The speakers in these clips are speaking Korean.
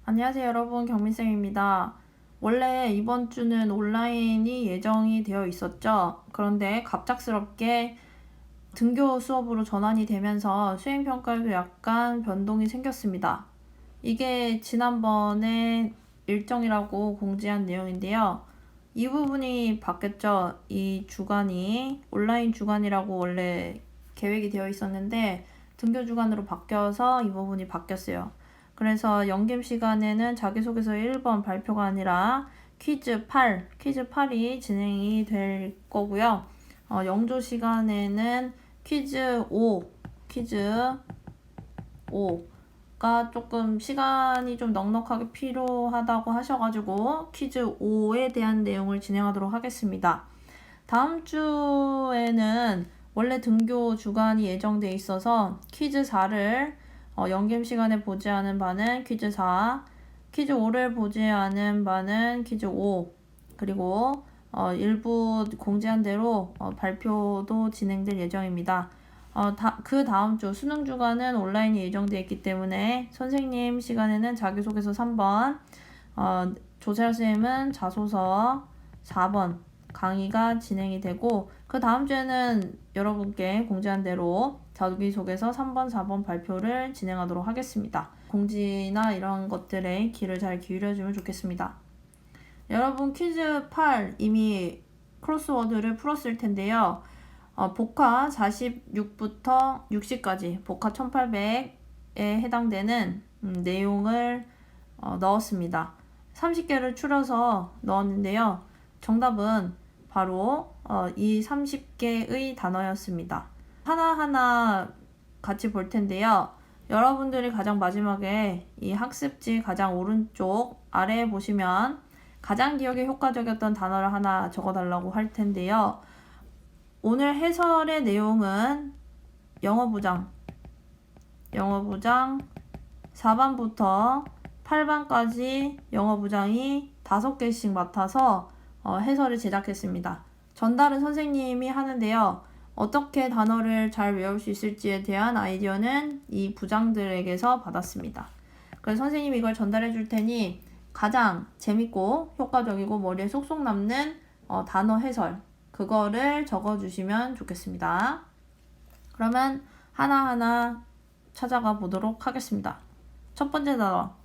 안녕하세요, 여러분. 경민쌤입니다. 원래 이번 주는 온라인이 예정이 되어 있었죠. 그런데 갑작스럽게 등교 수업으로 전환이 되면서 수행평가에도 약간 변동이 생겼습니다. 이게 지난번에 일정이라고 공지한 내용인데요. 이 부분이 바뀌었죠. 이 주간이 온라인 주간이라고 원래 계획이 되어 있었는데 등교 주간으로 바뀌어서 이 부분이 바뀌었어요. 그래서 연김 시간에는 자기소개서 1번 발표가 아니라 퀴즈 8이 진행이 될 거고요. 영조 시간에는 퀴즈 5가 조금 시간이 좀 넉넉하게 필요하다고 하셔가지고 퀴즈 5에 대한 내용을 진행하도록 하겠습니다. 다음 주에는 원래 등교 주간이 예정돼 있어서 퀴즈 4를 연겜 시간에 보지 않은 바는 퀴즈 4, 퀴즈 5를 보지 않은 바는 퀴즈 5, 그리고 일부 공지한 대로 발표도 진행될 예정입니다. 그 다음 주 수능 주간은 온라인이 예정되어 있기 때문에 선생님 시간에는 자기소개서 3번, 조세아 쌤은 자소서 4번 강의가 진행이 되고, 그 다음 주에는 여러분께 공지한 대로 자기소개서 3번, 4번 발표를 진행하도록 하겠습니다. 공지나 이런 것들에 귀를 잘 기울여주면 좋겠습니다. 여러분 퀴즈 8 이미 크로스워드를 풀었을 텐데요. 복화 46부터 60까지 복화 1800에 해당되는 내용을 넣었습니다. 30개를 추려서 넣었는데요. 정답은 바로 이 30개의 단어였습니다. 하나하나 같이 볼 텐데요. 여러분들이 가장 마지막에 이 학습지 가장 오른쪽 아래에 보시면 가장 기억에 효과적이었던 단어를 하나 적어달라고 할 텐데요. 오늘 해설의 내용은 영어부장 4반부터 8반까지 영어부장이 5개씩 맡아서 해설을 제작했습니다. 전달은 선생님이 하는데요. 어떻게 단어를 잘 외울 수 있을지에 대한 아이디어는 이 부장들에게서 받았습니다. 그래서 선생님이 이걸 전달해 줄 테니 가장 재밌고 효과적이고 머리에 쏙쏙 남는 단어 해설, 그거를 적어주시면 좋겠습니다. 그러면 하나하나 찾아가 보도록 하겠습니다. 첫 번째 단어,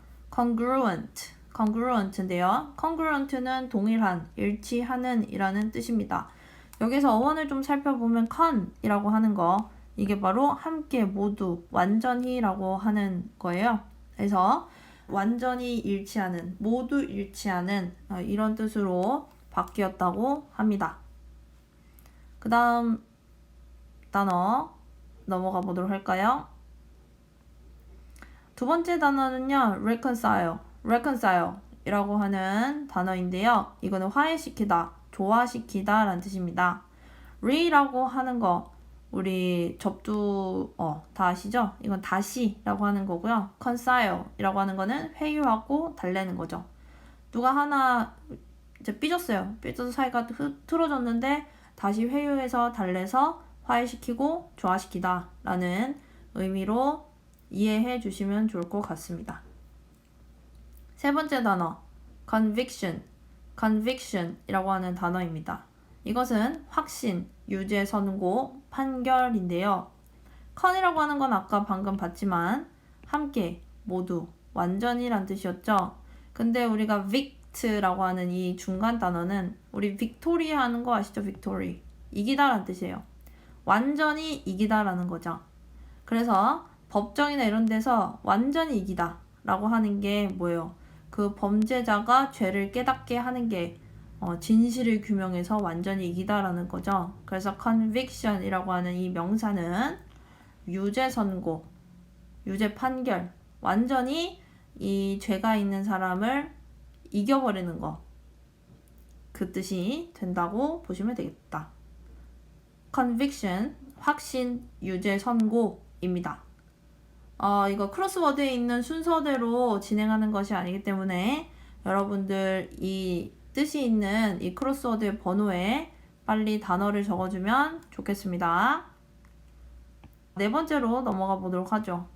congruent인데요. congruent는 동일한, 일치하는 이라는 뜻입니다. 여기서 어원을 좀 살펴보면 con이라고 하는 거, 이게 바로 함께, 모두, 완전히 라고 하는 거예요. 그래서 완전히 일치하는, 모두 일치하는 이런 뜻으로 바뀌었다고 합니다. 그 다음 단어 넘어가 보도록 할까요? 두 번째 단어는요, reconcile 이라고 하는 단어인데요. 이거는 화해시키다, 조화시키다 라는 뜻입니다. re라고 하는 거, 우리 다 아시죠? 이건 다시라고 하는 거고요. reconcile 이라고 하는 거는 회유하고 달래는 거죠. 누가 하나 이제 삐졌어요. 삐져서 사이가 틀어졌는데 다시 회유해서 달래서 화해시키고 조화시키다 라는 의미로 이해해 주시면 좋을 것 같습니다. 세 번째 단어, conviction 이라고 하는 단어입니다. 이것은 확신, 유죄, 선고, 판결인데요. con이라고 하는 건 아까 방금 봤지만 함께, 모두, 완전히란 뜻이었죠. 근데 우리가 vict라고 하는 이 중간 단어는 우리 victory 하는 거 아시죠? victory. 이기다 라는 뜻이에요. 완전히 이기다 라는 거죠. 그래서 법정이나 이런 데서 완전히 이기다 라고 하는 게 뭐예요? 그 범죄자가 죄를 깨닫게 하는 게 진실을 규명해서 완전히 이기다 라는 거죠. 그래서 conviction 이라고 하는 이 명사는 유죄 선고, 유죄 판결, 완전히 이 죄가 있는 사람을 이겨버리는 거, 그 뜻이 된다고 보시면 되겠다. conviction, 확신, 유죄, 선고입니다. 이거 크로스워드에 있는 순서대로 진행하는 것이 아니기 때문에 여러분들 이 뜻이 있는 이 크로스워드의 번호에 빨리 단어를 적어주면 좋겠습니다. 네 번째로 넘어가 보도록 하죠.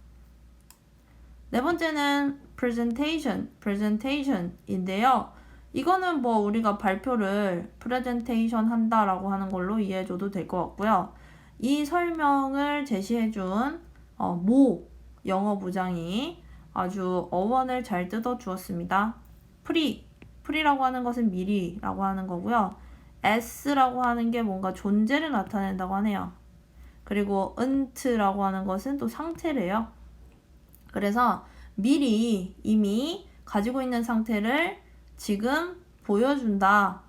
네 번째는 presentation인데요. 이거는 뭐 우리가 발표를 presentation 한다라고 하는 걸로 이해해줘도 될 것 같고요. 이 설명을 제시해준 모 영어 부장이 아주 어원을 잘 뜯어 주었습니다. pre라고 하는 것은 미리라고 하는 거고요. as라고 하는 게 뭔가 존재를 나타낸다고 하네요. 그리고 unto라고 하는 것은 또 상태래요. 그래서 미리 이미 가지고 있는 상태를 지금 보여준다.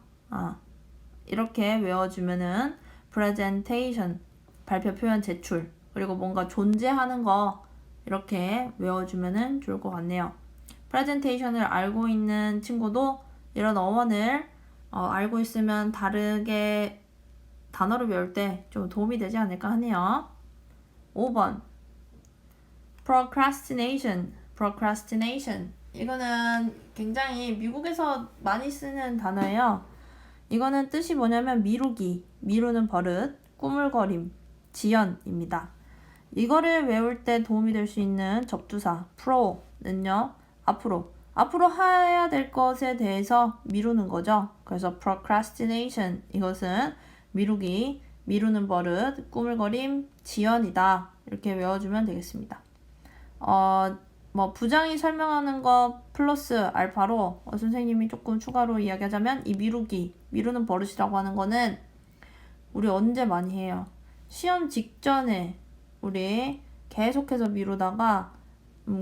이렇게 외워주면은 presentation, 발표 표현 제출, 그리고 뭔가 존재하는 거 이렇게 외워주면은 좋을 것 같네요. presentation을 알고 있는 친구도 이런 어원을 알고 있으면 다르게 단어를 외울 때 좀 도움이 되지 않을까 하네요. 5번 procrastination. 이거는 굉장히 미국에서 많이 쓰는 단어예요. 이거는 뜻이 뭐냐면 미루기, 미루는 버릇, 꾸물거림, 지연입니다. 이거를 외울 때 도움이 될 수 있는 접두사 pro는요. 앞으로 해야 될 것에 대해서 미루는 거죠. 그래서 procrastination 이것은 미루기, 미루는 버릇, 꾸물거림, 지연이다. 이렇게 외워주면 되겠습니다. 뭐 부장이 설명하는 거 플러스 알파로 선생님이 조금 추가로 이야기하자면 이 미루는 버릇이라고 하는 거는 우리 언제 많이 해요? 시험 직전에 우리 계속해서 미루다가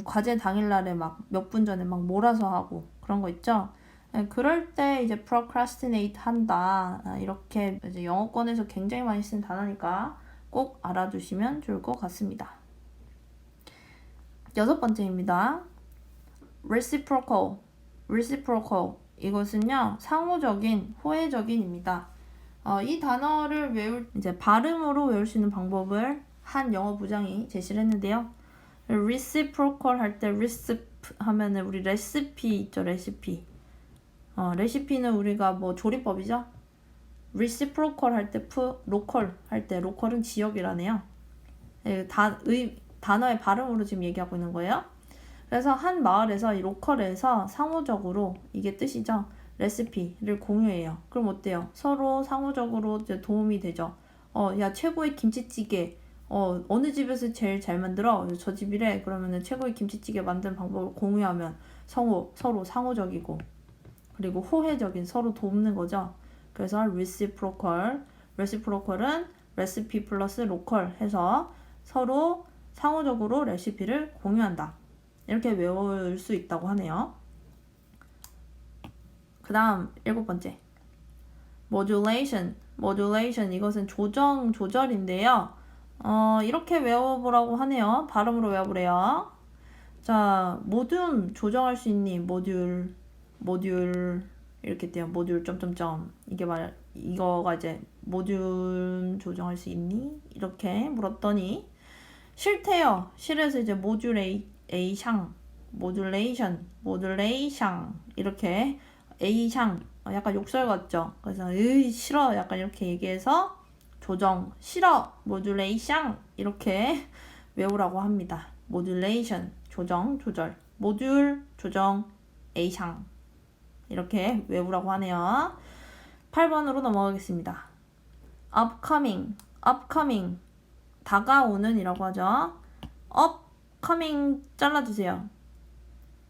과제 당일날에 막 몇 분 전에 막 몰아서 하고 그런 거 있죠? 그럴 때 이제 procrastinate 한다. 이렇게 이제 영어권에서 굉장히 많이 쓰는 단어니까 꼭 알아두시면 좋을 것 같습니다. 6번째입니다. reciprocal. 이것은요, 상호적인, 호혜적인입니다. 이 단어를 이제 발음으로 외울 수 있는 방법을 한 영어 부장이 제시를 했는데요. reciprocal 할 때 recip 하면은 우리 레시피 있죠, 레시피. 레시피는 우리가 뭐 조리법이죠. reciprocal 할 때 local 할 때 local은 지역이라네요. 단어의 발음으로 지금 얘기하고 있는 거예요. 그래서 한 마을에서 이 로컬에서 상호적으로 이게 뜻이죠. 레시피를 공유해요. 그럼 어때요? 서로 상호적으로 이제 도움이 되죠. 야 최고의 김치찌개 어느 집에서 제일 잘 만들어? 저 집이래. 그러면은 최고의 김치찌개 만드는 방법을 공유하면 서로 상호적이고 그리고 호혜적인 서로 돕는 거죠. 그래서 reciprocal은 레시피 플러스 로컬 해서 서로 상호적으로 레시피를 공유한다. 이렇게 외울 수 있다고 하네요. 그 다음 7번째. modulation 이것은 조절인데요. 이렇게 외워보라고 하네요. 발음으로 외워보래요. 자, 모듈 조정할 수 있니? 모듈 이렇게 돼요. 모듈 점점점 이거가 이제 모듈 조정할 수 있니? 이렇게 물었더니 싫대요. 싫어서 이제 모듈레이션 이렇게 에이샹 약간 욕설 같죠. 그래서 싫어 약간 이렇게 얘기해서 조정 싫어 모듈레이션 이렇게 외우라고 합니다. 모듈레이션 조절 모듈 조정 에이샹 이렇게 외우라고 하네요. 8번으로 넘어가겠습니다. upcoming 다가오는 이라고 하죠. upcoming 잘라주세요.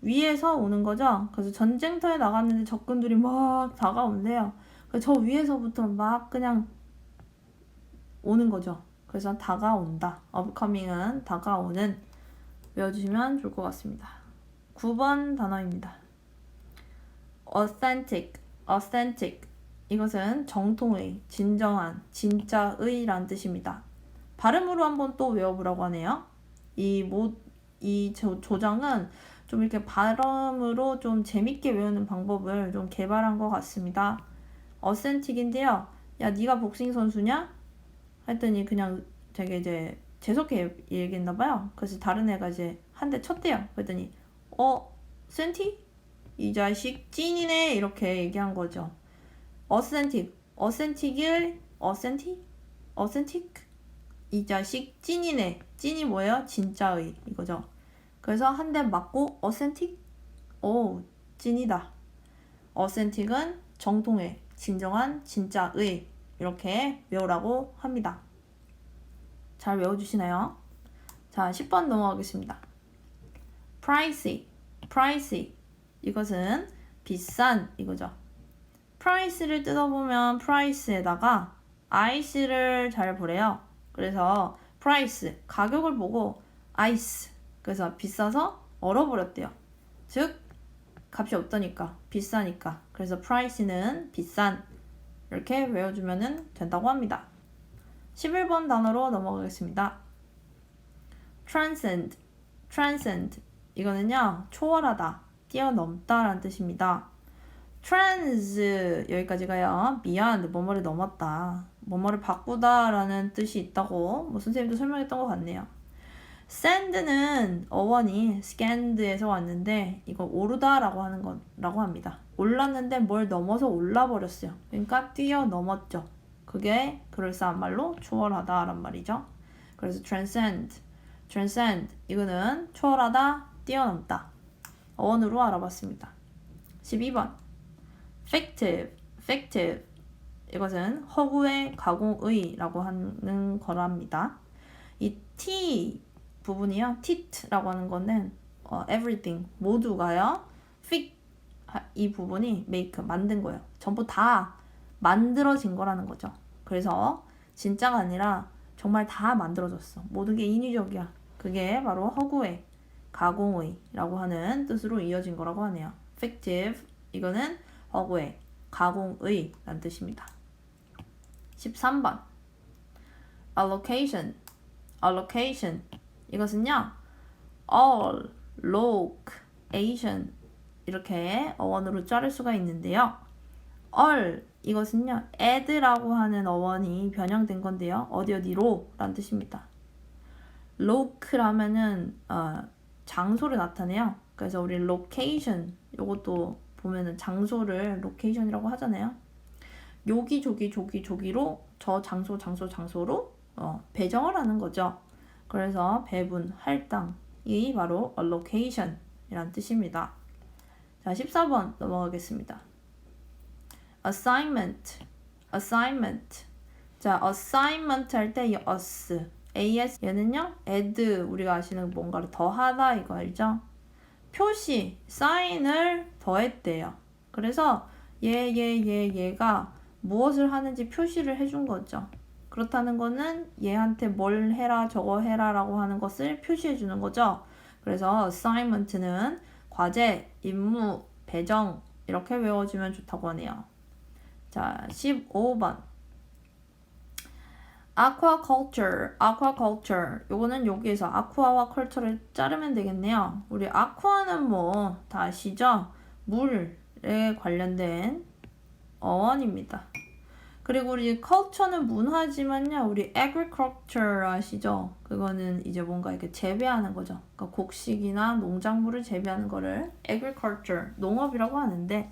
위에서 오는 거죠. 그래서 전쟁터에 나갔는데 적군들이 막 다가온대요. 그래서 저 위에서부터 막 그냥 오는 거죠. 그래서 다가온다. upcoming은 다가오는 외워주시면 좋을 것 같습니다. 9번 단어입니다. authentic 이것은 정통의, 진정한, 진짜의 라는 뜻입니다. 발음으로 한번 또 외워보라고 하네요. 이 조장은 좀 이렇게 발음으로 좀 재밌게 외우는 방법을 좀 개발한 것 같습니다. authentic인데요. 야, 네가 복싱 선수냐? 했더니 그냥 되게 이제 재수없게 얘기했나봐요. 그래서 다른 애가 이제 한 대 쳤대요. 그랬더니 센티? 이 자식 찐이네 이렇게 얘기한 거죠. authentic 이 자식 찐이네. 찐이 뭐예요? 진짜의 이거죠. 그래서 한 대 맞고 authentic 오, 찐이다. authentic은 정통의, 진정한, 진짜의 이렇게 외우라고 합니다. 잘 외워주시나요? 자, 10번 넘어가겠습니다. pricey 이것은 비싼 이거죠. price를 뜯어보면 price에다가 ice를 잘 보래요. 그래서 price 가격을 보고 ice 그래서 비싸서 얼어버렸대요. 즉 값이 없다니까 비싸니까 그래서 price는 비싼 이렇게 외워주면 된다고 합니다. 11번 단어로 넘어가겠습니다. transcend 이거는요 초월하다 뛰어넘다 라는 뜻입니다. trans 여기까지가요 beyond 뭐뭐를 넘었다 뭐뭐를 바꾸다 라는 뜻이 있다고 뭐 선생님도 설명했던 것 같네요. send는 어원이 scand에서 왔는데 이거 오르다 라고 하는 거라고 합니다. 올랐는데 뭘 넘어서 올라버렸어요. 그러니까 뛰어넘었죠. 그게 그럴싸한 말로 초월하다 란 말이죠. 그래서 transcend 이거는 초월하다 뛰어넘다 어원으로 알아봤습니다. 12번 fictive 이것은 허구의 가공의 라고 하는 거랍니다. 이 T 부분이요 tit-라고 하는 거는 everything 모두가요 이 부분이 make 만든 거예요. 전부 다 만들어진 거라는 거죠. 그래서 진짜가 아니라 정말 다 만들어졌어. 모든 게 인위적이야. 그게 바로 허구의 가공의 라고 하는 뜻으로 이어진 거라고 하네요. fictive 이거는 허구의 가공의 라는 뜻입니다. 13번 allocation 이것은요 allocation 이렇게 어원으로 자를 수가 있는데요. 이것은요 add라고 하는 어원이 변형된 건데요. 어디로 라는 뜻입니다. loca라면은 장소를 나타내요. 그래서 우리 location 요것도 보면은 장소를 location이라고 하잖아요. 조기로 저 장소로 배정을 하는 거죠. 그래서 배분, 할당이 바로 allocation 이란 뜻입니다. 자, 14번 넘어가겠습니다. assignment 자, assignment 할 때 이 as 얘는요 add 우리가 아시는 뭔가를 더하다 이거 알죠? 표시 sign을 더했대요. 그래서 얘가 무엇을 하는지 표시를 해준 거죠. 그렇다는 거는 얘한테 뭘 해라 저거 해라 라고 하는 것을 표시해 주는 거죠. 그래서 assignment는 과제, 임무, 배정 이렇게 외워주면 좋다고 하네요. 자, 15번 aquaculture 요거는 여기에서 aqua와 culture를 자르면 되겠네요. 우리 aqua는 뭐 다 아시죠? 물에 관련된 어원입니다. 그리고 우리 culture는 문화지만요. 우리 agriculture 아시죠? 그거는 이제 뭔가 이렇게 재배하는 거죠. 그러니까 곡식이나 농작물을 재배하는 거를 agriculture, 농업이라고 하는데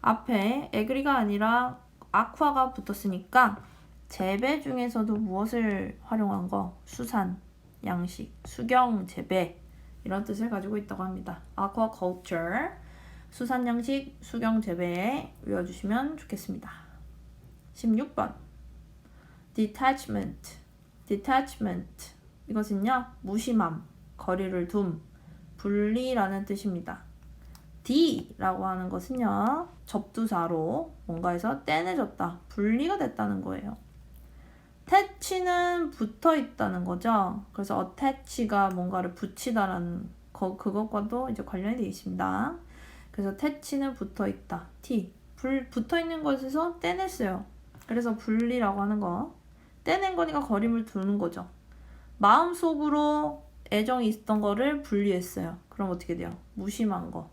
앞에 agri가 아니라 aqua가 붙었으니까 재배 중에서도 무엇을 활용한 거? 수산, 양식, 수경, 재배 이런 뜻을 가지고 있다고 합니다. aquaculture, 수산, 양식, 수경, 재배에 외워주시면 좋겠습니다. 16번 detachment 이것은요 무심함, 거리를 둠, 분리라는 뜻입니다. D라고 하는 것은요 접두사로 뭔가에서 떼내졌다, 분리가 됐다는 거예요. attach는 붙어 있다는 거죠. 그래서 attach가 뭔가를 붙이다라는 그것과도 이제 관련이 되어 있습니다. 그래서 attach는 붙어 있다. T 붙어 있는 것에서 떼냈어요. 그래서 분리라고 하는 거. 떼낸 거니까 거림을 두는 거죠. 마음속으로 애정이 있었던 거를 분리했어요. 그럼 어떻게 돼요? 무심한 거,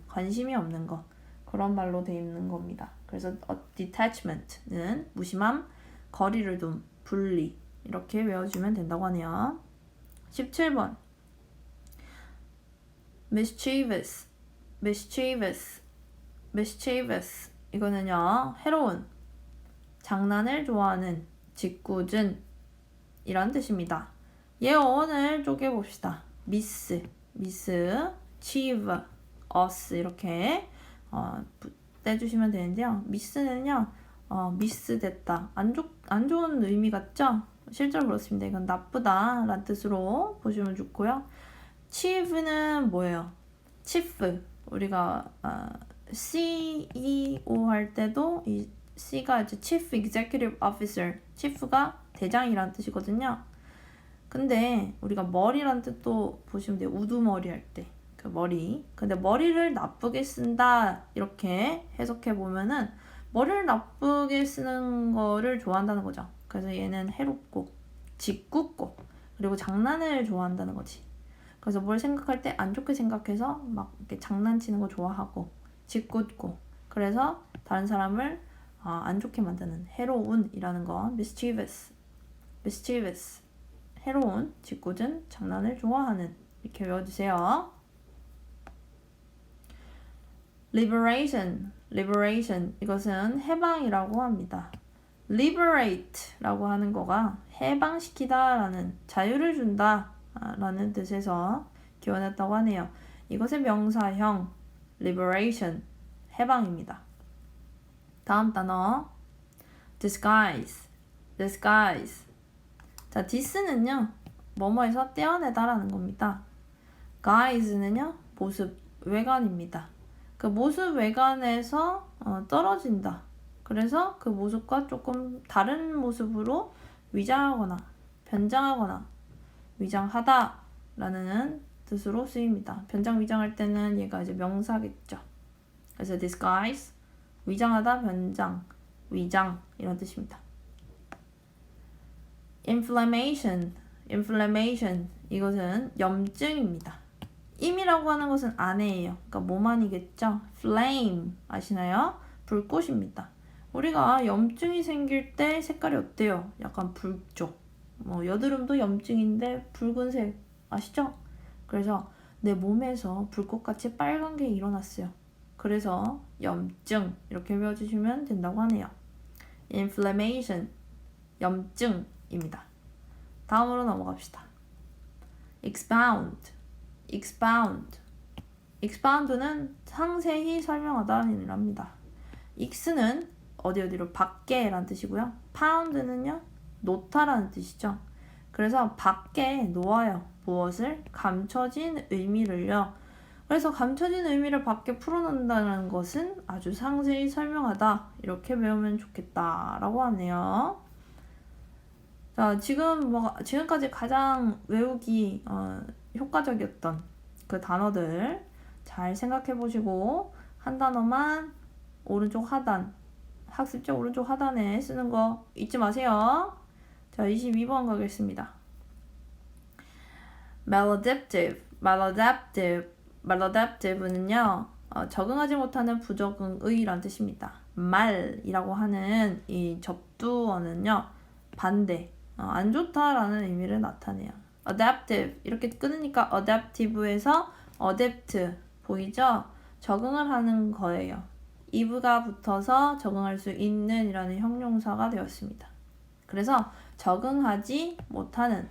관심이 없는 거. 그런 말로 되어 있는 겁니다. 그래서 detachment는 무심함, 거리를 둔, 분리 이렇게 외워주면 된다고 하네요. 17번 mischievous 이거는요 해로운, 장난을 좋아하는, 짓궂은 이란 뜻입니다. 얘 어원을 쪼개봅시다. chieve us 이렇게 떼주시면 되는데요. miss는요, 미스됐다. 안 좋은 의미 같죠? 실제로 그렇습니다. 이건 나쁘다 라는 뜻으로 보시면 좋고요. chieve는 뭐예요? chief. 우리가 CEO 할 때도 이 C가 이제 Chief Executive Officer, chief가 대장이라는 뜻이거든요. 근데 우리가 머리라는 뜻도 보시면 돼요. 우두머리 할 때. 그 머리. 근데 머리를 나쁘게 쓴다 이렇게 해석해 보면은 머리를 나쁘게 쓰는 거를 좋아한다는 거죠. 그래서 얘는 해롭고 짓궂고 그리고 장난을 좋아한다는 거지. 그래서 뭘 생각할 때 안 좋게 생각해서 막 이렇게 장난치는 거 좋아하고 짓궂고 그래서 다른 사람을 안 좋게 만드는 해로운이라는 거 mischievous 해로운, 짓궂은, 장난을 좋아하는 이렇게 외워주세요. liberation 이것은 해방이라고 합니다. liberate라고 하는 거가 해방시키다 라는 자유를 준다 라는 뜻에서 기원했다고 하네요. 이것의 명사형 liberation 해방입니다. 다음 단어 disguise 자, this는요 뭐뭐에서 떼어내다 라는 겁니다. guise는요 모습, 외관입니다. 그 모습 외관에서 떨어진다. 그래서 그 모습과 조금 다른 모습으로 위장하거나 변장하거나 위장하다 라는 뜻으로 쓰입니다. 변장 위장할 때는 얘가 이제 명사겠죠. 그래서 disguise 위장하다, 변장, 위장 이런 뜻입니다. inflammation 이것은 염증입니다. 임이라고 하는 것은 안에예요. 그러니까 몸 안이겠죠. flame 아시나요? 불꽃입니다. 우리가 염증이 생길 때 색깔이 어때요? 약간 붉죠. 여드름도 염증인데 붉은색 아시죠? 그래서 내 몸에서 불꽃같이 빨간 게 일어났어요. 그래서 염증 이렇게 외워주시면 된다고 하네요. inflammation 염증입니다. 다음으로 넘어갑시다. expound는 상세히 설명하다는 합니다. ex는 어디로 밖에 라는 뜻이고요. pound는요 놓다라는 뜻이죠. 그래서 밖에 놓아요. 무엇을? 감춰진 의미를요. 그래서 감춰진 의미를 밖에 풀어놓는다는 것은 아주 상세히 설명하다 이렇게 배우면 좋겠다라고 하네요. 자, 지금까지 가장 외우기 효과적이었던 그 단어들 잘 생각해 보시고 한 단어만 오른쪽 하단 학습지 오른쪽 하단에 쓰는 거 잊지 마세요. 자, 22번 가겠습니다. maladaptive는요 적응하지 못하는 부적응의란 뜻입니다. 말이라고 하는 이 접두어는요 반대, 안 좋다라는 의미를 나타내요. adaptive 이렇게 끊으니까 adaptive에서 adapt 보이죠? 적응을 하는 거예요. ive가 붙어서 적응할 수 있는 이라는 형용사가 되었습니다. 그래서 적응하지 못하는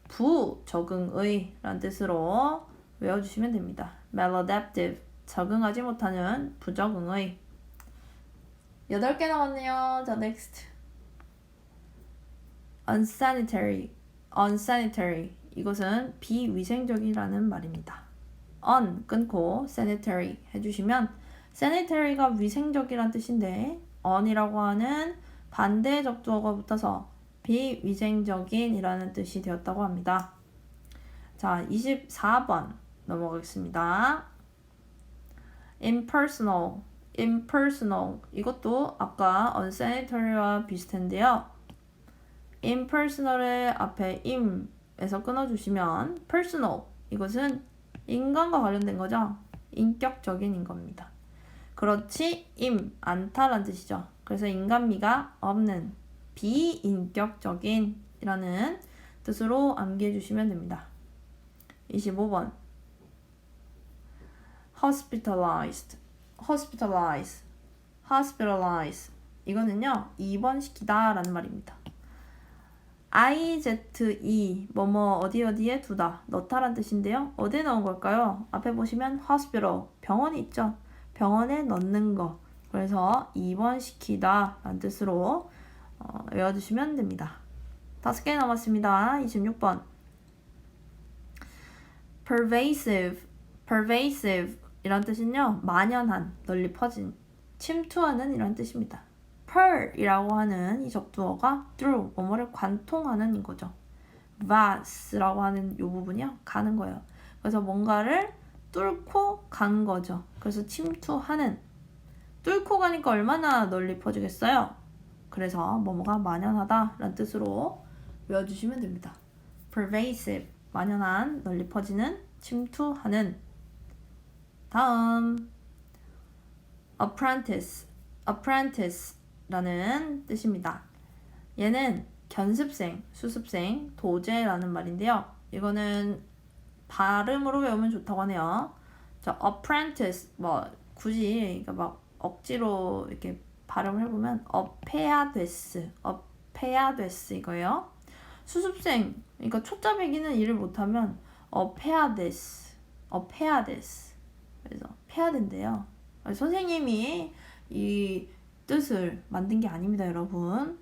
부적응의 라는 뜻으로 외워주시면 됩니다. maladaptive 적응하지 못하는 부적응의 8개 남았네요. 자, next unsanitary 이것은 비위생적이라는 말입니다. 끊고 sanitary 해주시면 sanitary가 위생적이란 뜻인데 un이라고 하는 반대 접두어가 붙어서 비위생적인 이라는 뜻이 되었다고 합니다. 자, 24번 넘어가겠습니다. impersonal 이것도 아까 unsanitary와 비슷한데요. impersonal의 앞에 im에서 끊어주시면 personal 이것은 인간과 관련된 거죠. 인격적인 겁니다. 그렇지 않다라는 뜻이죠. 그래서 인간미가 없는 비인격적인 이라는 뜻으로 암기해 주시면 됩니다. 25번 hospitalize 이거는요 입원시키다 라는 말입니다. IZE 뭐뭐 어디에 두다 넣다란 뜻인데요. 어디에 넣은 걸까요? 앞에 보시면 hospital 병원이 있죠. 병원에 넣는 거. 그래서 입원시키다 라는 뜻으로 외워주시면 됩니다. 5개 남았습니다. 26번 pervasive 이란 뜻은요. 만연한, 널리 퍼진, 침투하는 이란 뜻입니다. per이라고 하는 이 접두어가 through, 뭐뭐를 관통하는 거죠. vas라고 하는 이 부분이요. 가는 거예요. 그래서 뭔가를 뚫고 간 거죠. 그래서 침투하는. 뚫고 가니까 얼마나 널리 퍼지겠어요? 그래서 뭐뭐가 만연하다 라는 뜻으로 외워주시면 됩니다. pervasive, 만연한, 널리 퍼지는, 침투하는. 다음 apprentice라는 뜻입니다. 얘는 견습생, 수습생, 도제라는 말인데요. 이거는 발음으로 외우면 좋다고 하네요. apprentice 뭐 굳이 그러니까 막 억지로 이렇게 발음을 해보면 업해야 됐스 이거예요. 수습생, 그러니까 초짜 배기는 일을 못하면 업해야 됐스. 그래서 패야 된대요. 선생님이 이 뜻을 만든 게 아닙니다, 여러분.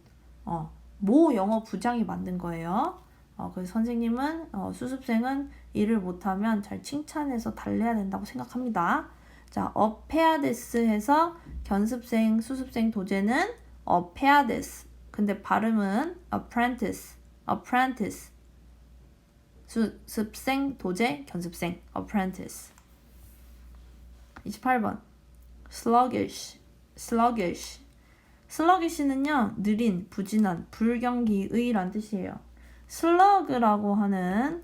모 영어 부장이 만든 거예요. 그래서 선생님은 수습생은 일을 못하면 잘 칭찬해서 달래야 된다고 생각합니다. 자, 업해야 됐스 해서 견습생, 수습생, 도제는 업해야 됐스. 근데 발음은 apprentice. 수습생, 도제, 견습생, apprentice. 28번 sluggish는요 느린, 부진한, 불경기의란 뜻이에요. slug라고 하는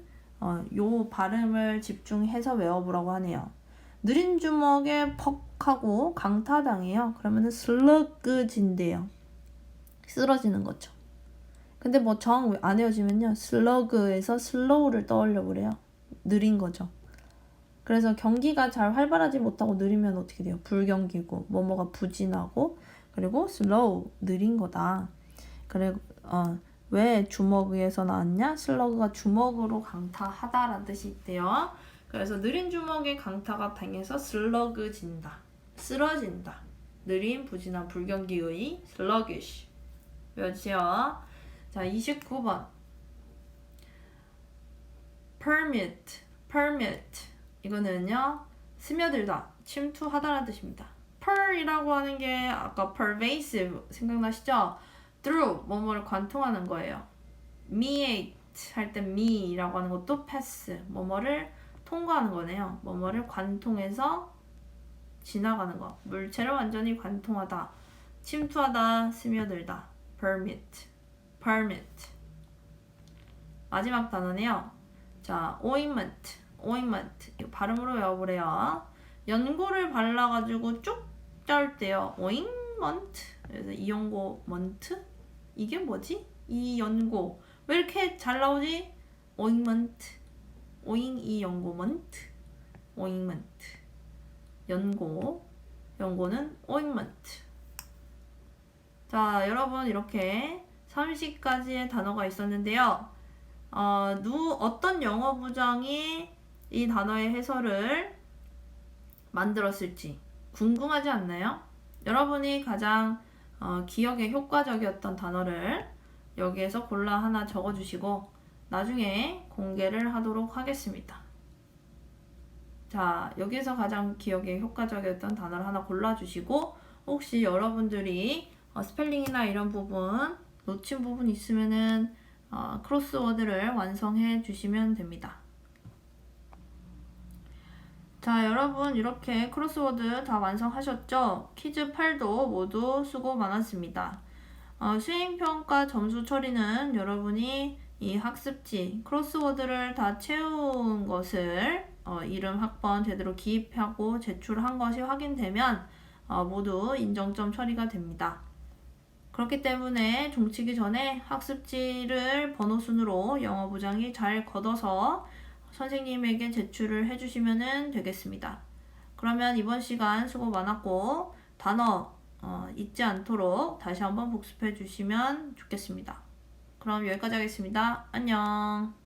요 발음을 집중해서 외워보라고 하네요. 느린 주먹에 퍽 하고 강타당해요. 그러면은 slug진대요. 쓰러지는 거죠. 근데 뭐 정 안 외워지면요 slug에서 slow를 떠올려 보래요. 느린 거죠. 그래서 경기가 잘 활발하지 못하고 느리면 어떻게 돼요? 불경기고 뭐뭐가 부진하고 그리고 slow 느린 거다. 그리고 왜 주먹에서 나왔냐? 슬러그가 주먹으로 강타하다라는 뜻이 있대요. 그래서 느린 주먹에 강타가 당해서 슬러그진다. 쓰러진다. 느린, 부진한, 불경기의 sluggish. 외워주세요. 자, 29번 permit 이거는요 스며들다, 침투하다라는 뜻입니다. per이라고 하는 게 아까 pervasive 생각나시죠? through 뭐뭐를 관통하는 거예요. meate 할 때 me라고 하는 것도 pass 뭐뭐를 통과하는 거네요. 뭐뭐를 관통해서 지나가는 거. 물체를 완전히 관통하다, 침투하다, 스며들다. permit. 마지막 단어네요. 자, ointment. 이거 발음으로 외워보래요. 연고를 발라가지고 쭉 짤 때요. ointment. 그래서 이 연고 먼트? 이게 뭐지? 이 연고 왜 이렇게 잘 나오지? ointment. 이 연고 먼트. ointment. 연고는 ointment. 자, 여러분 이렇게 30가지의 단어가 있었는데요. 어떤 영어 부장이 이 단어의 해설을 만들었을지 궁금하지 않나요? 여러분이 가장 기억에 효과적이었던 단어를 여기에서 골라 하나 적어주시고 나중에 공개를 하도록 하겠습니다. 자, 여기에서 가장 기억에 효과적이었던 단어를 하나 골라주시고 혹시 여러분들이 스펠링이나 이런 부분 놓친 부분 있으면은 크로스워드를 완성해 주시면 됩니다. 자, 여러분 이렇게 크로스워드 다 완성하셨죠? 퀴즈 8도 모두 수고 많았습니다. 수행평가 점수 처리는 여러분이 이 학습지 크로스워드를 다 채운 것을 이름, 학번 제대로 기입하고 제출한 것이 확인되면 모두 인정점 처리가 됩니다. 그렇기 때문에 종치기 전에 학습지를 번호 순으로 영어 부장이 잘 걷어서 선생님에게 제출을 해주시면 되겠습니다. 그러면 이번 시간 수고 많았고 단어 잊지 않도록 다시 한번 복습해 주시면 좋겠습니다. 그럼 그럼 여기까지 하겠습니다. 안녕.